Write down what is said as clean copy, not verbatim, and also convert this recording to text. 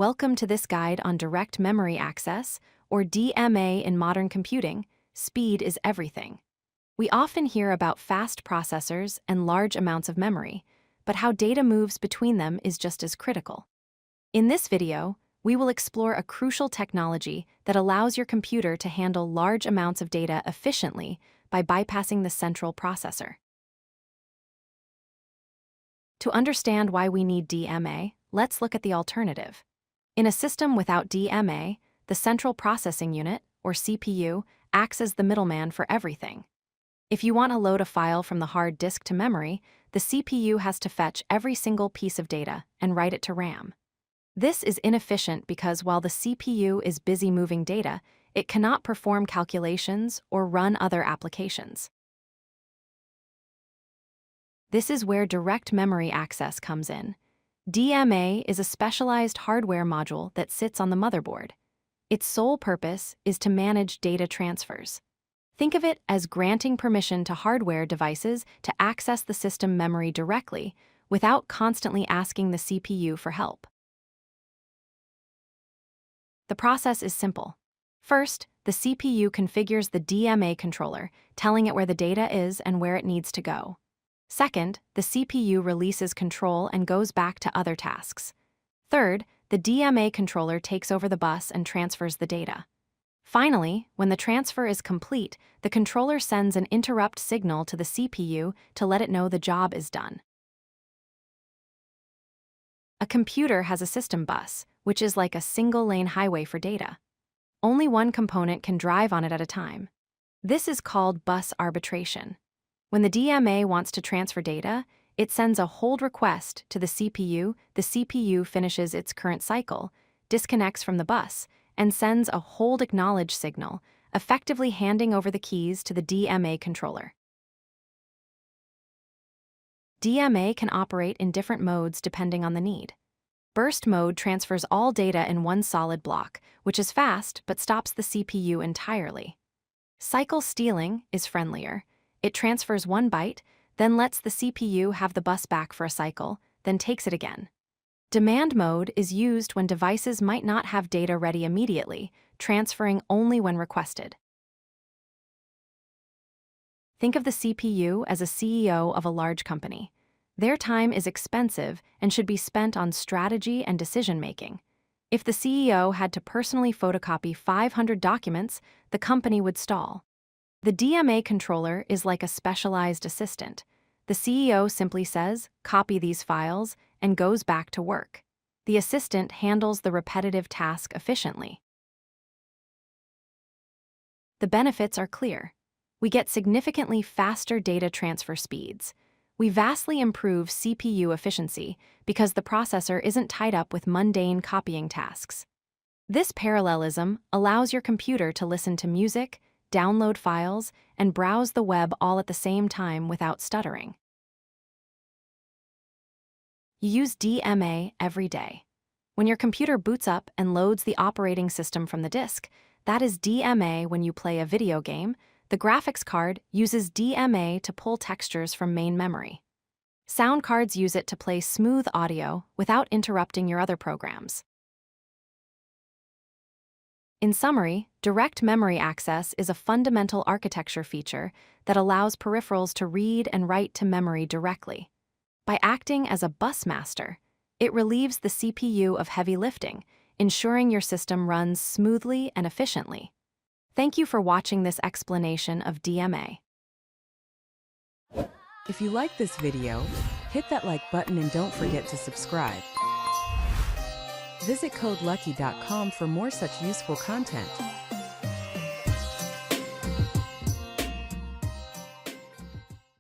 Welcome to this guide on direct memory access, or DMA in modern computing. Speed is everything. We often hear about fast processors and large amounts of memory, but how data moves between them is just as critical. In this video, we will explore a crucial technology that allows your computer to handle large amounts of data efficiently by bypassing the central processor. To understand why we need DMA, let's look at the alternative. In a system without DMA, the central processing unit, or CPU, acts as the middleman for everything. If you want to load a file from the hard disk to memory, the CPU has to fetch every single piece of data and write it to RAM. This is inefficient because while the CPU is busy moving data, it cannot perform calculations or run other applications. This is where direct memory access comes in. DMA is a specialized hardware module that sits on the motherboard. Its sole purpose is to manage data transfers. Think of it as granting permission to hardware devices to access the system memory directly without constantly asking the CPU for help. The process is simple. First, the CPU configures the DMA controller, telling it where the data is and where it needs to go. Second, the CPU releases control and goes back to other tasks. Third, the DMA controller takes over the bus and transfers the data. Finally, when the transfer is complete, the controller sends an interrupt signal to the CPU to let it know the job is done. A computer has a system bus, which is like a single-lane highway for data. Only one component can drive on it at a time. This is called bus arbitration. When the DMA wants to transfer data, it sends a hold request to the CPU finishes its current cycle, disconnects from the bus, and sends a hold acknowledge signal, effectively handing over the keys to the DMA controller. DMA can operate in different modes depending on the need. Burst mode transfers all data in one solid block, which is fast but stops the CPU entirely. Cycle stealing is friendlier. It transfers one byte, then lets the CPU have the bus back for a cycle, then takes it again. Demand mode is used when devices might not have data ready immediately, transferring only when requested. Think of the CPU as a CEO of a large company. Their time is expensive and should be spent on strategy and decision-making. If the CEO had to personally photocopy 500 documents, the company would stall. The DMA controller is like a specialized assistant. The CEO simply says, "Copy these files," and goes back to work. The assistant handles the repetitive task efficiently. The benefits are clear. We get significantly faster data transfer speeds. We vastly improve CPU efficiency because the processor isn't tied up with mundane copying tasks. This parallelism allows your computer to listen to music, download files, and browse the web all at the same time without stuttering. You use DMA every day. When your computer boots up and loads the operating system from the disk, that is DMA. When you play a video game, the graphics card uses DMA to pull textures from main memory. Sound cards use it to play smooth audio without interrupting your other programs. In summary, direct memory access is a fundamental architecture feature that allows peripherals to read and write to memory directly. By acting as a bus master, it relieves the CPU of heavy lifting, ensuring your system runs smoothly and efficiently. Thank you for watching this explanation of DMA. If you like this video, hit that like button and don't forget to subscribe. Visit codelucky.com for more such useful content.